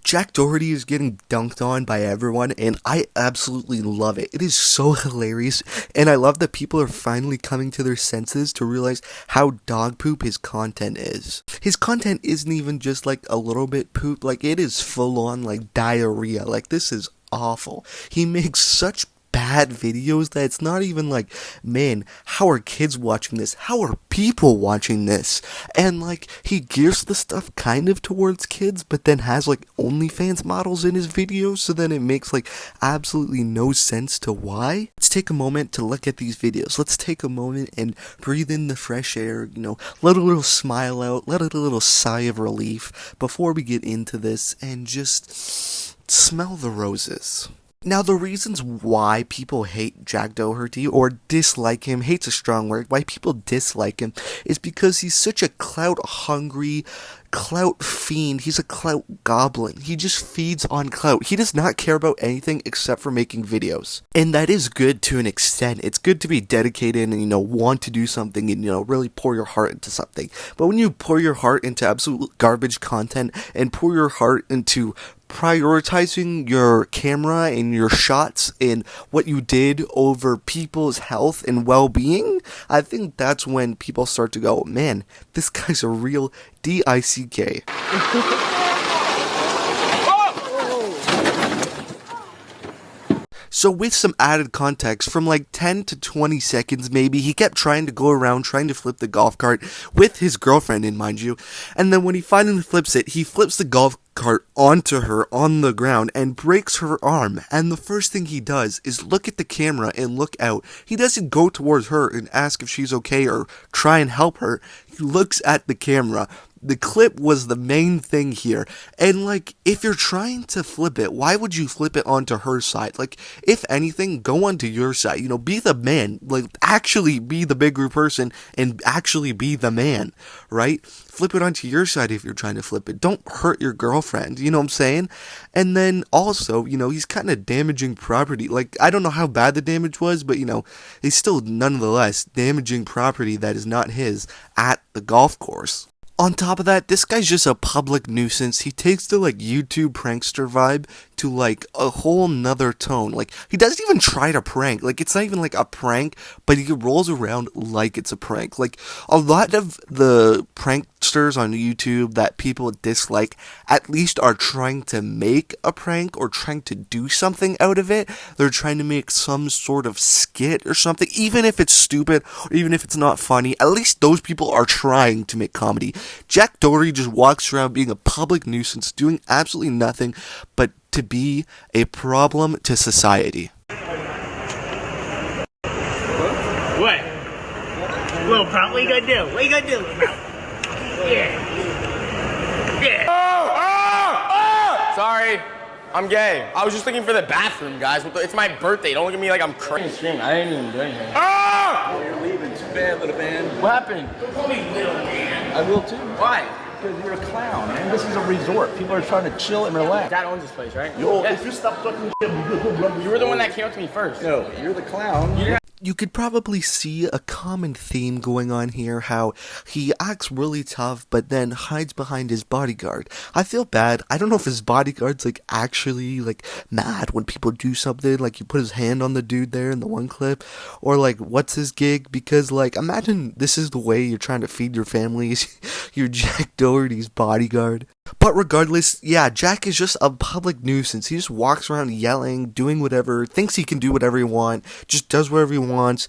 Jack Doherty is getting dunked on by everyone, and I absolutely love it. It is so hilarious, and I love that people are finally coming to their senses to realize how dog poop his content is. His content isn't even just like a little bit poop, like it is full on like diarrhea. Like this is awful. He makes such bad videos that it's not even like, man, how are kids watching this? How are people watching this? And like, he gears the stuff kind of towards kids, but then has like OnlyFans models in his videos, so then it makes like absolutely no sense to why. Let's take a moment to look at these videos. Let's take a moment and breathe in the fresh air, let a little smile out, let a little sigh of relief before we get into this, and just smell the roses. Now, the reasons why people hate Jack Doherty, or dislike him, hate's a strong word, why people dislike him, is because he's such a clout-hungry, clout fiend. He's a clout goblin. He just feeds on clout. He does not care about anything except for making videos. And that is good to an extent. It's good to be dedicated and, want to do something and, really pour your heart into something. But when you pour your heart into absolute garbage content and pour your heart into prioritizing your camera and your shots and what you did over people's health and well-being, I think that's when people start to go, man, this guy's a real D-I-C-K. So with some added context, from like 10 to 20 seconds maybe, he kept trying to go around trying to flip the golf cart with his girlfriend in, mind you. And then when he finally flips it, he flips the golf cart onto her on the ground and breaks her arm. And the first thing he does is look at the camera and look out. He doesn't go towards her and ask if she's okay or try and help her. He looks at the camera. The clip was the main thing here. And like, if you're trying to flip it, why would you flip it onto her side? Like, if anything, go onto your side. Be the man. Like, actually be the bigger person and actually be the man, right? Flip it onto your side if you're trying to flip it. Don't hurt your girlfriend, you know what I'm saying? And then also, he's kind of damaging property. Like, I don't know how bad the damage was, but, he's still nonetheless damaging property that is not his at the golf course. On top of that, this guy's just a public nuisance. He takes the like YouTube prankster vibe to like a whole nother tone. Like, he doesn't even try to prank. Like, it's not even like a prank, but he rolls around like it's a prank. Like, a lot of the pranksters on YouTube that people dislike at least are trying to make a prank or trying to do something out of it. They're trying to make some sort of skit or something, even if it's stupid or even if it's not funny. At least those people are trying to make comedy. Jack Doherty just walks around being a public nuisance, doing absolutely nothing but to be a problem to society. What? Little pal, what you gonna do? What you gonna do, little pal? Yeah. Oh! Sorry, I'm gay. I was just looking for the bathroom, guys. It's my birthday. Don't look at me like I'm crazy. I didn't even do anything. Oh, you're leaving. Too bad, little man. what happened? Don't call me little man. I will too. Why? Because you're a clown, man. This is a resort. People are trying to chill and relax. Dad owns this place, right? Yo, Yeah. if you stop talking shit, You were the one that came up to me first. No, you're the clown. You could probably see a common theme going on here, how he acts really tough but then hides behind his bodyguard. I feel bad. I don't know if his bodyguard's like actually like mad when people do something, like he put his hand on the dude there in the one clip, or like what's his gig, because like imagine this is the way you're trying to feed your family, you're Jack Doherty's bodyguard. But regardless, yeah, Jack is just a public nuisance. He just walks around yelling, doing whatever, thinks he can do whatever he wants, just does whatever he wants,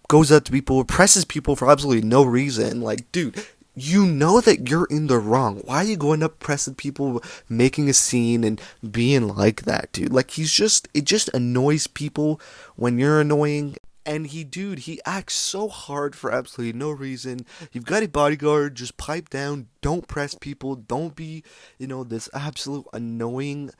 goes up to people, presses people for absolutely no reason. Like, dude, you know that you're in the wrong. Why are you going up pressing people, making a scene, and being like that, dude? Like, it just annoys people when you're annoying. And he acts so hard for absolutely no reason. You've got a bodyguard, just pipe down, don't press people, don't be, this absolute annoying.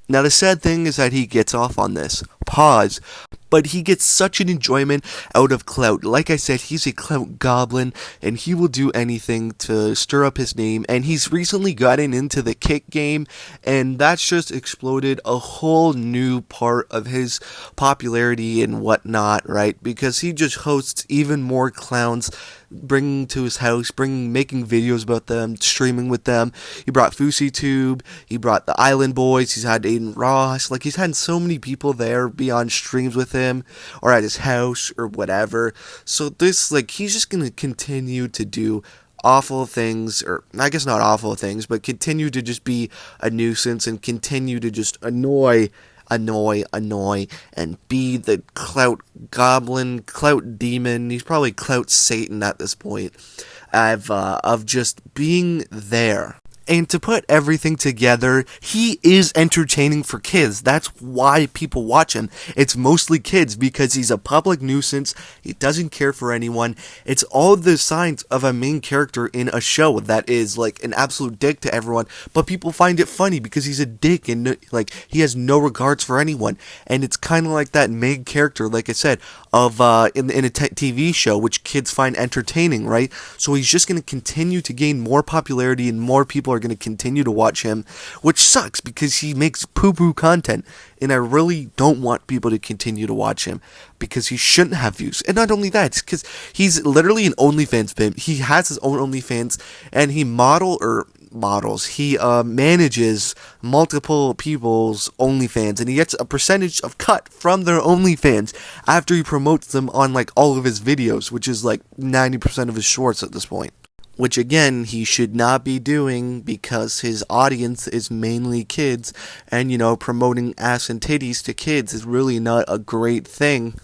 Now the sad thing is that he gets off on this. Pause. But he gets such an enjoyment out of clout. Like I said, he's a clout goblin, and he will do anything to stir up his name. And he's recently gotten into the kick game, and that's just exploded a whole new part of his popularity and whatnot, right? Because he just hosts even more clowns bringing to his house, making videos about them, streaming with them. He brought FouseyTube, he brought the Island Boys, he's had Aiden Ross, like he's had so many people there be on streams with him, or at his house, or whatever. So this, like, he's just gonna continue to do awful things, or I guess not awful things, but continue to just be a nuisance and continue to just annoy, and be the clout goblin, clout demon. He's probably clout Satan at this point, of just being there. And to put everything together, he is entertaining for kids. That's why people watch him. It's mostly kids because he's a public nuisance. He doesn't care for anyone. It's all the signs of a main character in a show that is like an absolute dick to everyone. But people find it funny because he's a dick and like he has no regards for anyone. And it's kind of like that main character, like I said, of in a TV show, which kids find entertaining, right? So he's just going to continue to gain more popularity and more people are going to continue to watch him, which sucks because he makes poo-poo content, and I really don't want people to continue to watch him because he shouldn't have views. And not only that, it's because he's literally an OnlyFans pimp. He has his own OnlyFans, and he manages multiple people's OnlyFans, and he gets a percentage of cut from their OnlyFans after he promotes them on like all of his videos, which is like 90% of his shorts at this point. Which again, he should not be doing because his audience is mainly kids, and you know, promoting ass and titties to kids is really not a great thing.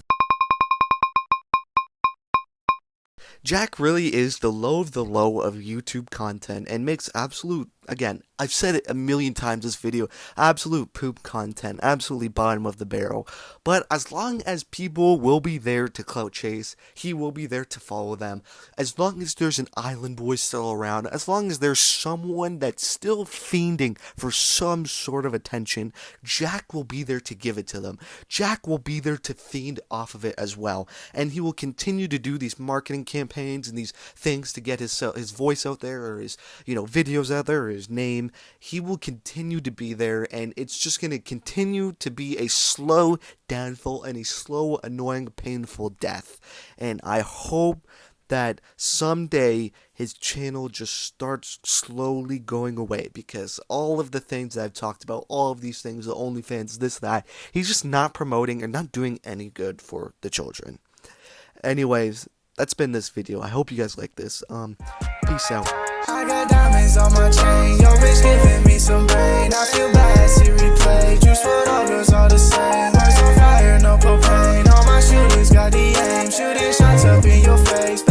Jack really is the low of the low of YouTube content and makes absolute, again, I've said it a million times this video, absolute poop content, absolutely bottom of the barrel. But as long as people will be there to clout chase, he will be there to follow them. As long as there's an Island Boy still around, as long as there's someone that's still fiending for some sort of attention, Jack will be there to give it to them. Jack will be there to fiend off of it as well. And he will continue to do these marketing campaigns and these things to get his voice out there, or his, you know, videos out there, or his name. He will continue to be there, and it's just going to continue to be a slow downfall and a slow, annoying, painful death. And I hope that someday his channel just starts slowly going away, because all of the things that I've talked about, all of these things, the OnlyFans, this, that, he's just not promoting and not doing any good for the children. Anyways, that's been this video. I hope you guys like this. Peace out. I got diamonds on my chain, yo bitch giving me some brain. I feel bad, see replay, juice for all girls all the same. Hearts on fire, no propane, all my shooters got the aim, shooting shots up in your face.